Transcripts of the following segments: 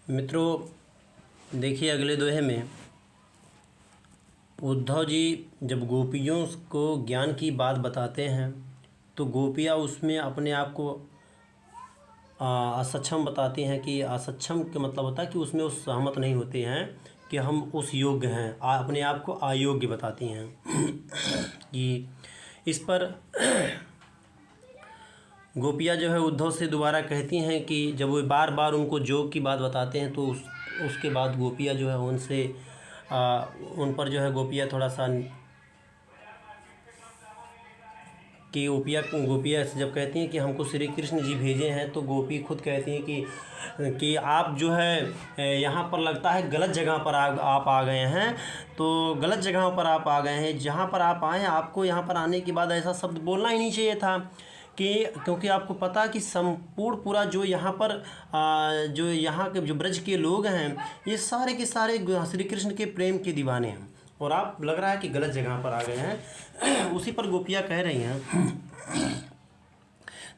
मित्रों, देखिए अगले दोहे में उद्धव जी जब गोपियों को ज्ञान की बात बताते हैं तो गोपियाँ उसमें अपने आप को असक्षम बताती हैं कि असक्षम का मतलब होता है कि उसमें वो सहमत नहीं होते हैं कि हम उस योग्य हैं, अपने आप को अयोग्य बताती हैं कि इस पर गोपियाँ जो है उद्धव से दोबारा कहती हैं कि जब वो बार बार उनको जोग की बात बताते हैं तो उसके बाद गोपियाँ जो है उनसे उन पर जो है गोपियाँ थोड़ा सा कि गोपियाँ जब कहती हैं कि हमको श्री कृष्ण जी भेजे हैं तो गोपी खुद कहती हैं कि आप जो है यहाँ पर लगता है गलत जगह पर आप आ गए हैं। तो गलत जगह पर आप आ गए हैं, जहाँ पर आप आए हैं आपको यहाँ पर आने के बाद ऐसा शब्द बोलना ही नहीं चाहिए था कि क्योंकि आपको पता कि संपूर्ण पूरा जो यहाँ पर जो यहाँ के जो ब्रज के लोग हैं ये सारे के सारे श्री कृष्ण के प्रेम के दीवाने हैं और आप लग रहा है कि गलत जगह पर आ गए हैं। उसी पर गोपियाँ कह रही हैं।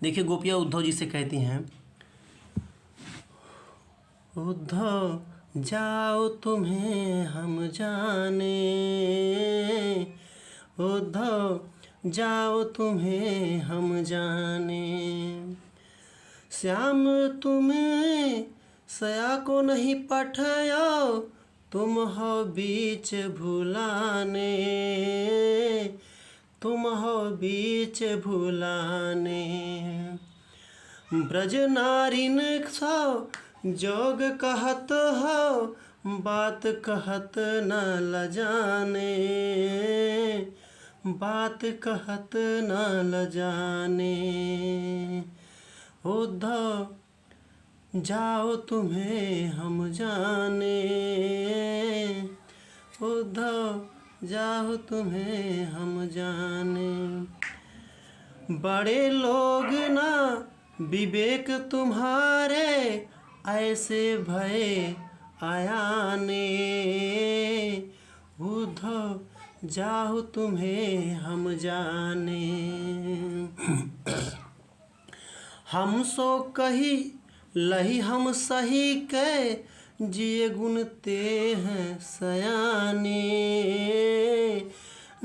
देखिए गोपियाँ उद्धव जी से कहती हैं, उद्धव जाओ तुम्हें हम जाने, उद्धव जाओ तुम्हें हम जाने, श्याम तुम्हें सया को नहीं पठायो, तुम हो बीच भुलाने, तुम हो बीच भुलाने, ब्रज नारिन सो जोग कहत हो, बात कहत न लजाने, बात कहत न लजाने, उद्धव जाओ तुम्हें हम जाने, उद्धव जाओ तुम्हें हम जाने, बड़े लोग ना विवेक तुम्हारे, ऐसे भय आयाने, उद्धव जाओ तुम्हें हम जाने, हम सो कही लही हम सही के, जिए गुण ते हैं सयाने,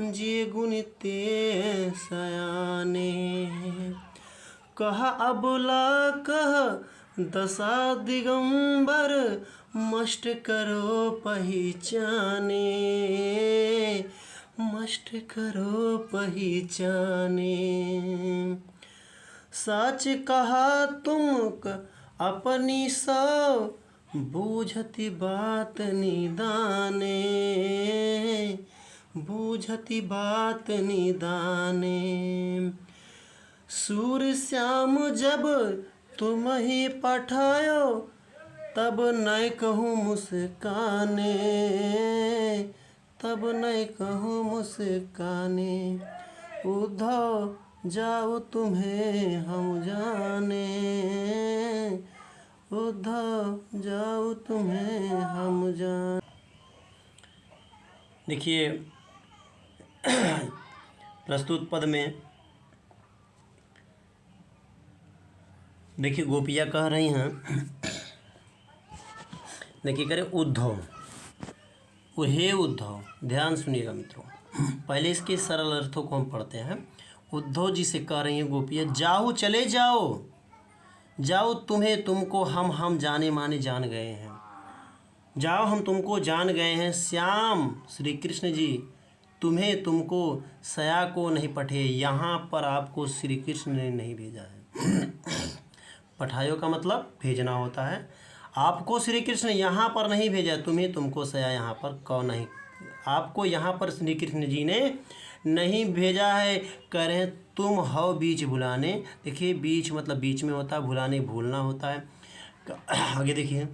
जिए गुण ते हैं सयाने, कह अबला कह दशा दिगंबर, मष्ट करो पहचाने, मष्ट करो पहचाने, सच कहा तुम अपनी सो, बूझती बात निदाने, बूझती बात निदाने, सूर्य श्याम जब तुम ही पठायो, तब नहीं कहूँ मुस्काने, तब नहीं कहूँ मुस्काने, उद्धव जाओ तुम्हें हम जाने, उद्धव जाओ तुम्हें हम जाने। देखिए प्रस्तुत पद में देखिए गोपियाँ कह रही हैं, देखिए करें उद्धव, हे उद्धव, ध्यान सुनिएगा मित्रों, पहले इसके सरल अर्थों को हम पढ़ते हैं। उद्धव जी से कह रही हैं गोपियाँ, जाओ चले जाओ, जाओ तुम्हें तुमको हम जाने माने जान गए हैं, जाओ हम तुमको जान गए हैं, श्याम श्री कृष्ण जी तुम्हें तुमको सया को नहीं पठे, यहाँ पर आपको श्री कृष्ण ने नहीं भेजा है। पठायो का मतलब भेजना होता है, आपको श्री कृष्ण यहाँ पर नहीं भेजा, तुम्हें तुमको सया यहाँ पर कौन नहीं, आपको यहाँ पर श्री कृष्ण जी ने नहीं भेजा है। कह रहे हैं तुम हो बीच भुलाने, देखिए बीच मतलब बीच में होता है, भुलाने भूलना होता है। आगे देखिए,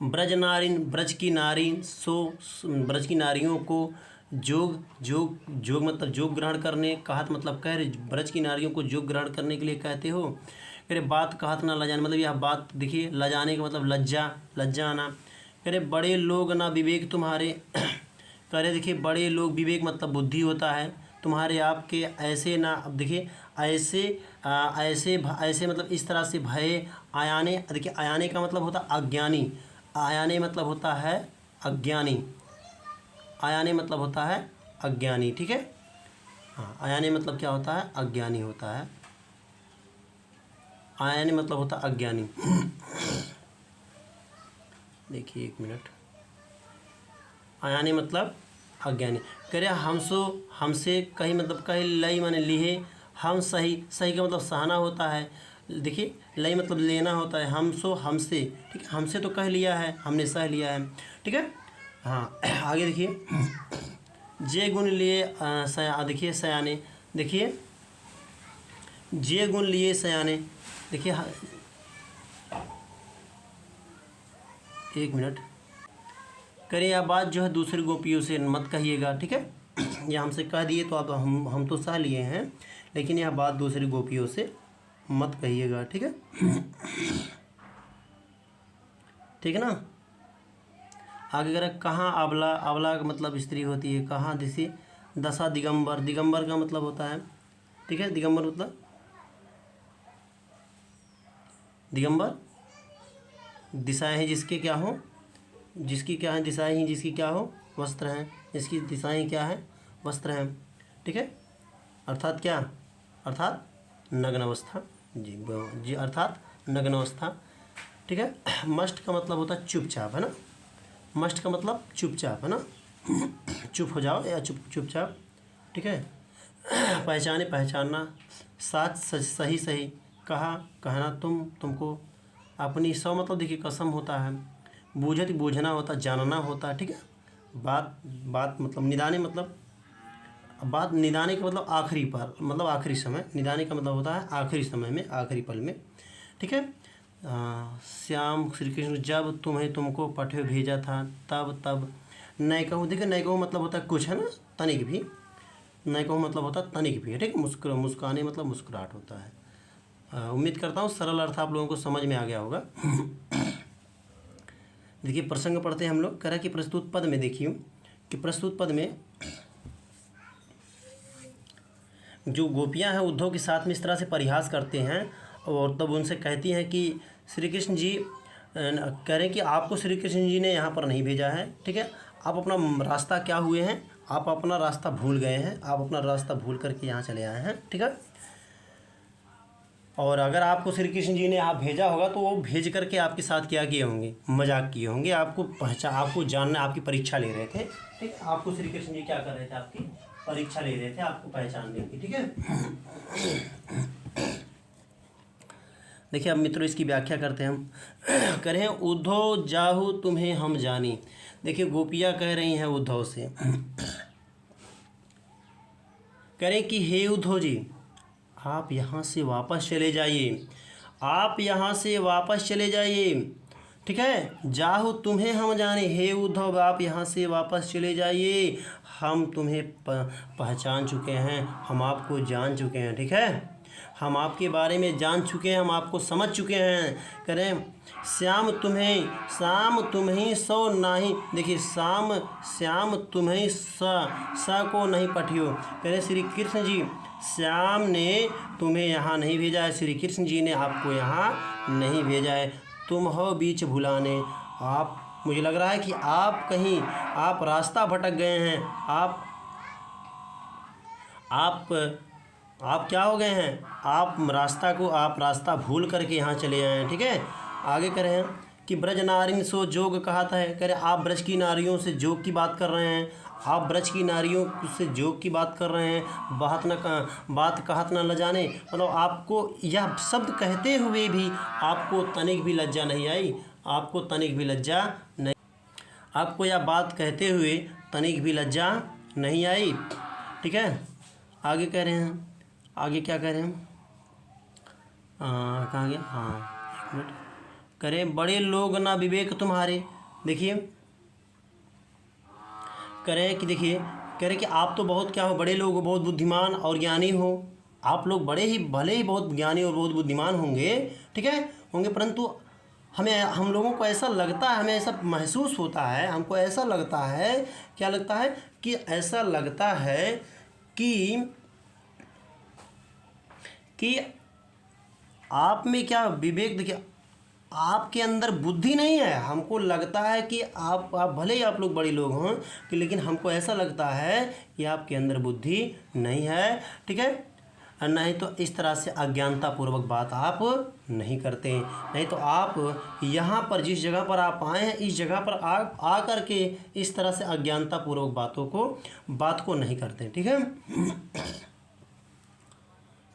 ब्रज नारिन, ब्रज की नारी सो, ब्रज की नारियों को जोग जोग जोग मतलब जोग ग्रहण करने, कहत मतलब कह रहे ब्रज की नारियों को जोग ग्रहण करने के लिए कहते हो। कह रहे बात कहत ना लजाने, मतलब यह बात देखिए लजाने का मतलब लज्जा, लज्जा आना। कह रहे बड़े लोग ना विवेक तुम्हारे, कह रहे देखिए बड़े लोग, विवेक मतलब बुद्धि होता है तुम्हारे, आपके ऐसे ना, अब देखिए ऐसे ऐसे मतलब इस तरह से भय आयाने। देखिए आयाने का मतलब होता है अज्ञानी, आयाने मतलब होता है अज्ञानी, आयाने मतलब होता है अज्ञानी, ठीक है। हाँ, आयाने मतलब क्या होता है, अज्ञानी होता है, आयाने मतलब होता है अज्ञानी। देखिए एक मिनट, आयाने मतलब अज्ञानी। करे हमसे कहीं मतलब कहीं लई माने लिए, हम सही, सही का मतलब सहना होता है। देखिए लई मतलब लेना होता है, हमसे, ठीक है, हमसे तो कह लिया है, हमने सह लिया है, ठीक है। हाँ आगे देखिए, जे गुण लिए देखिए सयाने, देखिए जे गुण लिए सयाने। देखिए एक मिनट, करें यह बात जो है दूसरी गोपियों से मत कहिएगा, ठीक है। यह हमसे कह दिए तो अब हम तो सह लिए हैं, लेकिन यह बात दूसरी गोपियों से मत कहिएगा, ठीक है। ठीक है ना। आगे करें, कहाँ आंवला, आंवला का मतलब स्त्री होती है, कहाँ दिशि, दशा दिगंबर, दिगंबर का मतलब होता है, ठीक है, दिगंबर मतलब दिगंबर दिशाएं हैं जिसके क्या हो, जिसकी क्या है दिशाएं ही, जिसकी क्या हो वस्त्र हैं, जिसकी दिशाएं क्या है वस्त्र हैं, ठीक है। अर्थात क्या, अर्थात नग्न अवस्था, जी अर्थात नग्न अवस्था, ठीक है। मस्ट का मतलब होता है चुपचाप, है ना, मस्ट का मतलब चुपचाप, है ना, चुप हो जाओ या चुपचाप, ठीक है। पहचाने, पहचानना, साच सही सही, कहा कहना, तुमको, अपनी, सौ मतलब देखिए कसम होता है, बूझत बूझना होता है, जानना होता है, ठीक है। बात मतलब निदाने, मतलब बात निदाने का मतलब आखिरी पर, मतलब आखिरी समय, निदाने का मतलब होता है आखिरी समय में, आखिरी पल में, ठीक है। श्याम श्री कृष्ण जब तुम्हें तुमको पठे भेजा था तब नय कहूँ, देखिए नय कहूँ मतलब होता है कुछ, है ना, तनिक भी, नय कहूँ मतलब होता है तनिक भी, ठीक, मुस्कुराने मतलब मुस्कुराहट होता है। उम्मीद करता हूँ सरल अर्थ आप लोगों को समझ में आ गया होगा। देखिए प्रसंग पढ़ते हैं हम लोग, कह रहा है कि प्रस्तुत पद में, देखिए कि प्रस्तुत पद में जो गोपियां हैं उद्धव के साथ में इस तरह से परिहास करते हैं, और तब उनसे कहती हैं कि श्री कृष्ण जी कह रहे हैं कि आपको श्री कृष्ण जी ने यहाँ पर नहीं भेजा है, ठीक है, आप अपना रास्ता क्या हुए हैं, आप अपना रास्ता भूल गए हैं, आप अपना रास्ता भूल करके यहाँ चले आए हैं, ठीक है। और अगर आपको श्री कृष्ण जी ने आप भेजा होगा तो वो भेज करके आपके साथ क्या किए होंगे, मजाक किए होंगे, आपको पहचान, आपको जानना, आपकी परीक्षा ले रहे थे, ठीक है, आपको श्री कृष्ण जी क्या कर रहे थे, आपकी परीक्षा ले रहे थे, आपको पहचानने की, ठीक है। देखिए अब मित्रों इसकी व्याख्या करते हैं हम। करें उद्धव जाहु तुम्हें हम जानी। देखिए गोपियाँ कह रही हैं उद्धव से, करें कि हे उद्धव जी आप यहाँ से वापस चले जाइए, आप यहाँ से वापस चले जाइए, ठीक है। जाहु तुम्हें हम जाने, हे उद्धव आप यहाँ से वापस चले जाइए, हम तुम्हें पहचान चुके हैं, हम आपको जान चुके हैं, ठीक है, हम आपके बारे में जान चुके हैं, हम आपको समझ चुके हैं। करें श्याम तुम्हें सो नाही, देखिए श्याम तुम्हें स को नहीं पठियो, करें श्री कृष्ण जी श्याम ने तुम्हें यहाँ नहीं भेजा है, श्री कृष्ण जी ने आपको यहाँ नहीं भेजा है, तुम हो बीच भुलाने, आप, मुझे लग रहा है कि आप कहीं, आप रास्ता भटक गए हैं, आप क्या हो गए हैं, आप रास्ता भूल करके यहाँ चले आए हैं, ठीक है। आगे कह रहे हैं कि ब्रज नारिन सो जोग कहता है, कह रहे आप ब्रज की नारियों से जोग की बात कर रहे हैं, आप ब्रज की नारियों से जोग की बात कर रहे हैं, बात कहत न लजाने, मतलब आपको यह शब्द कहते हुए भी आपको तनिक भी लज्जा नहीं आई, आपको तनिक भी लज्जा नहीं, आपको यह बात कहते हुए तनिक भी लज्जा नहीं आई, ठीक है। आगे कह रहे हैं, आगे क्या कह रहे हैं, कहाँ गया, हाँ एक मिनट, करें बड़े लोग ना विवेक तुम्हारे। देखिए करें कि देखिए कह रहे कि आप तो बहुत क्या हो, बड़े लोग हो, बहुत बुद्धिमान और ज्ञानी हो, आप लोग भले ही बहुत ज्ञानी और बहुत बुद्धिमान होंगे, ठीक है, होंगे, परंतु हम लोगों को ऐसा लगता है, हमें ऐसा महसूस होता है, हमको ऐसा लगता है, क्या लगता है कि ऐसा लगता है कि कि आप में क्या विवेक, देखिए आपके अंदर बुद्धि नहीं है। हमको लगता है कि आप भले ही आप लोग बड़े लोग हों कि, लेकिन हमको ऐसा लगता है कि आपके अंदर बुद्धि नहीं है, ठीक है। और नहीं तो इस तरह से अज्ञानतापूर्वक बात आप नहीं करते, नहीं तो आप यहाँ पर जिस जगह पर आप आए हैं इस जगह पर आ कर के इस तरह से अज्ञानतापूर्वक बात को नहीं करते, ठीक है।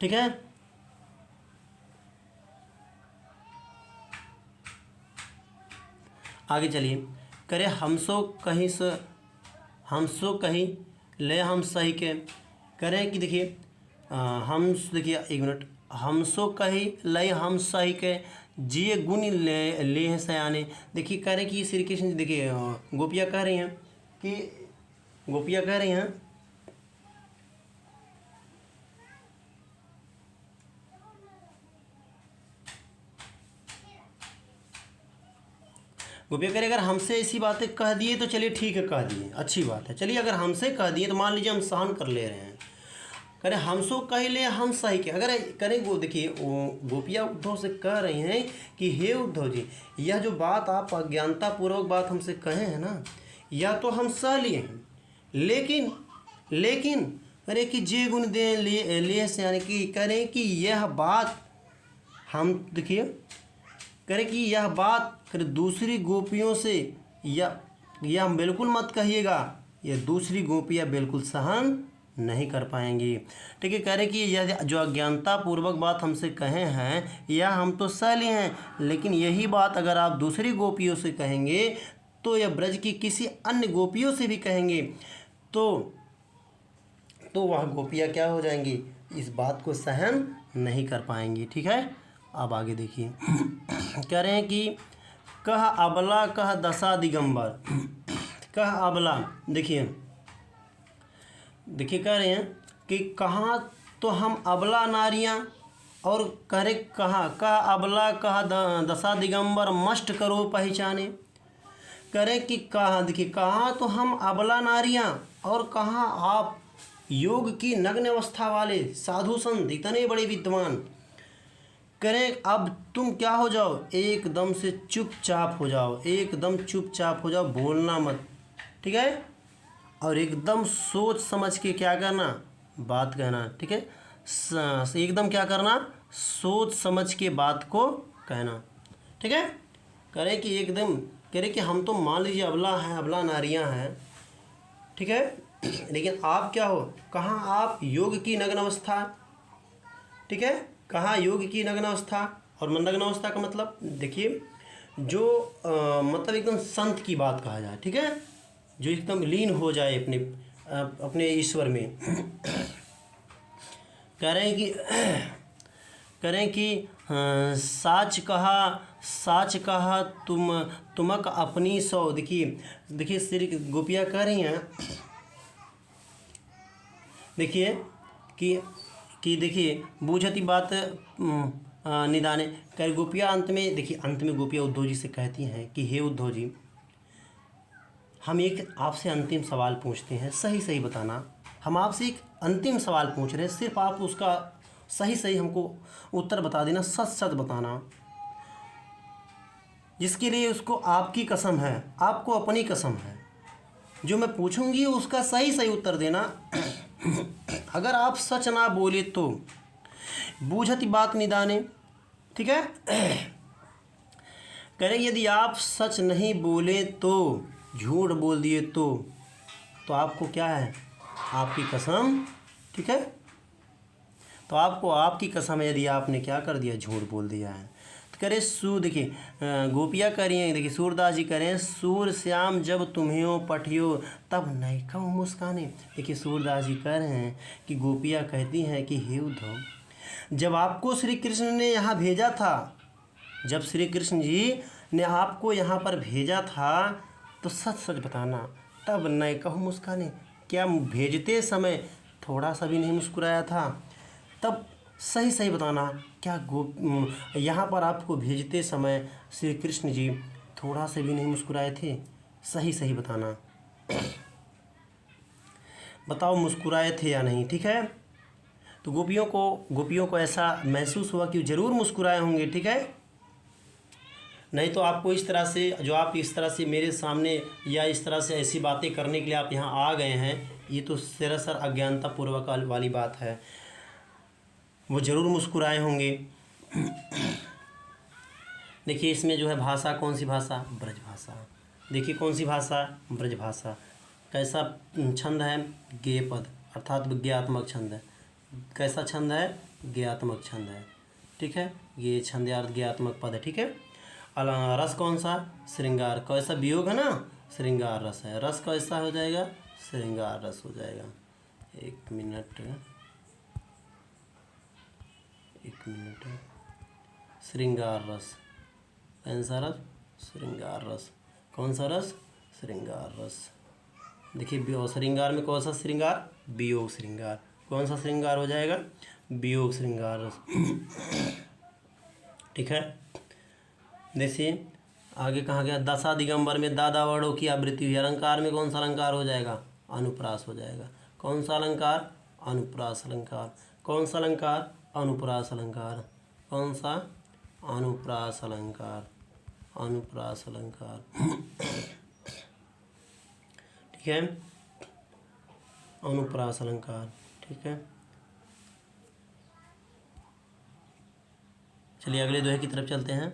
ठीक है, आगे चलिए। करे हमसो कहीं ले हम सही के, करें कि देखिए हम, देखिए एक मिनट, हमसो कही लय हम सही के जिए गुण ले हैं सयाने। देखिए कह रहे कि श्री कृष्ण, देखिए गोपियाँ कह रही हैं गोपिया कह रहे अगर हमसे ऐसी बातें कह दिए तो चलिए ठीक है, कह दिए अच्छी बात है, चलिए अगर हमसे कह दिए तो मान लीजिए हम सहन कर ले रहे हैं। करें हमसो कह ले हम सही के, अगर करें वो देखिए गोपिया उद्धव से कह रही हैं कि हे उद्धव जी, यह जो बात आप अज्ञानतापूर्वक बात हमसे कहे हैं ना, या तो हम सह लिए हैं, लेकिन करें कि जे गुण दे लिए से, यानी कि करें कि यह बात हम, देखिए करें कि यह बात करें दूसरी गोपियों से यह बिल्कुल मत कहिएगा, यह दूसरी गोपियाँ बिल्कुल सहन नहीं कर पाएंगी, ठीक है। कह रहे कि यह जो अज्ञानता पूर्वक बात हमसे कहे हैं यह हम तो सह लिए हैं, लेकिन यही बात अगर आप दूसरी गोपियों से कहेंगे तो या ब्रज की किसी अन्य गोपियों से भी कहेंगे तो वह गोपियाँ क्या हो जाएंगी, इस बात को सहन नहीं कर पाएंगी, ठीक है। अब आगे देखिए कह रहे हैं कि कह अबला कह दशा दिगंबर, कह अबला, देखिए कह रहे हैं कि कहाँ तो हम अबला नारियाँ, और करे कहाँ कह अबला कह दशा दिगंबर मस्ट करो पहचाने। करें कि कहाँ, देखिए कहाँ तो हम अबला नारियाँ, और कहाँ आप योग की नग्न अवस्था वाले साधु संत इतने बड़े विद्वान। करें अब तुम क्या हो जाओ, एकदम से चुपचाप हो जाओ, एकदम चुपचाप हो जाओ, बोलना मत, ठीक है। और एकदम सोच समझ के क्या करना, बात कहना, ठीक है। एकदम क्या करना, सोच समझ के बात को कहना, ठीक है। करें कि एकदम करें कि हम तो मान लीजिए अबला हैं, अबला नारियां हैं, ठीक है, लेकिन आप क्या हो, कहाँ आप योग की नग्न अवस्था, ठीक है, कहाँ योग की नग्न अवस्था। और नग्न अवस्था का मतलब देखिए जो मतलब एकदम संत की बात कहा जाए, ठीक है, जो एकदम लीन हो जाए अपने ईश्वर में। कह रहे हैं कि साच कहा तुमक अपनी सौ। देखिए श्री गोपियाँ कह रही हैं, देखिए कि देखिए बूझती बात निदाने। कह गोपियाँ अंत में, देखिए अंत में गोपियाँ उद्धव जी से कहती हैं कि हे उद्धव जी, हम एक आपसे अंतिम सवाल पूछते हैं, सही सही बताना। हम आपसे एक अंतिम सवाल पूछ रहे हैं, सिर्फ आप उसका सही सही हमको उत्तर बता देना, सच सच बताना, जिसके लिए उसको आपकी कसम है, आपको अपनी कसम है, जो मैं पूछूंगी उसका सही सही उत्तर देना। अगर आप सच ना बोले तो बूझती बात निदाने, ठीक है। कह रहे यदि आप सच नहीं बोले तो, झूठ बोल दिए तो आपको क्या है, आपकी कसम, ठीक है। तो आपको आपकी कसम है यदि आपने क्या कर दिया, झूठ बोल दिया है। तो करे देखिए गोपियाँ करी हैं, देखिए सूरदास जी करें, सूर श्याम जब तुम्हें पठियो तब नहीं कहूँ मुस्काने। देखिए सूरदास जी कह रहे हैं कि गोपियाँ कहती हैं कि हे उद्धव, जब आपको श्री कृष्ण ने यहाँ भेजा था, जब श्री कृष्ण जी ने आपको यहाँ पर भेजा था तो सच सच बताना, तब नहीं कहूँ मुस्काने। क्या भेजते समय थोड़ा सा भी नहीं मुस्कुराया था, तब सही सही बताना, क्या यहाँ पर आपको भेजते समय श्री कृष्ण जी थोड़ा सा भी नहीं मुस्कुराए थे, सही सही बताना, बताओ मुस्कुराए थे या नहीं, ठीक है। तो गोपियों को ऐसा महसूस हुआ कि ज़रूर मुस्कुराए होंगे, ठीक है। नहीं तो आपको इस तरह से, जो आप इस तरह से मेरे सामने या इस तरह से ऐसी बातें करने के लिए आप यहाँ आ गए हैं, ये तो सरासर अज्ञानता पूर्वक वाली बात है। वो ज़रूर मुस्कुराए होंगे। देखिए इसमें जो है भाषा, कौन सी भाषा? ब्रज भाषा। देखिए कौन सी भाषा? ब्रज भाषा। कैसा छंद है? गेय पद, अर्थात विज्ञात्मक छंद है। कैसा छंद है? ज्ञात्मक छंद है, ठीक है। ये छंद या ज्ञात्मक पद है, ठीक है। रस कौन सा? श्रृंगार। कैसा? वियोग है ना, श्रृंगार रस है। रस कैसा हो जाएगा? श्रृंगार रस हो जाएगा। एक मिनट, श्रृंगार रस। कौन सा रस? श्रृंगार रस। कौन सा रस? श्रृंगार रस। देखिए श्रृंगार में कौन सा श्रृंगार? वियोग श्रृंगार। कौन सा श्रृंगार हो जाएगा? वियोग श्रृंगार रस, ठीक है। देखिए आगे कहा गया, दशा दिगंबर में दादा वर्णों की आवृत्ति हुई। अलंकार में कौन सा अलंकार हो जाएगा? अनुप्रास हो जाएगा। कौन सा अलंकार? अनुप्रास अलंकार। कौन सा अलंकार? अनुप्रास अलंकार। कौन सा? अनुप्रास अलंकार। अनुप्रास अलंकार, ठीक है। अनुप्रास अलंकार, ठीक है। चलिए अगले दोहे की तरफ चलते हैं।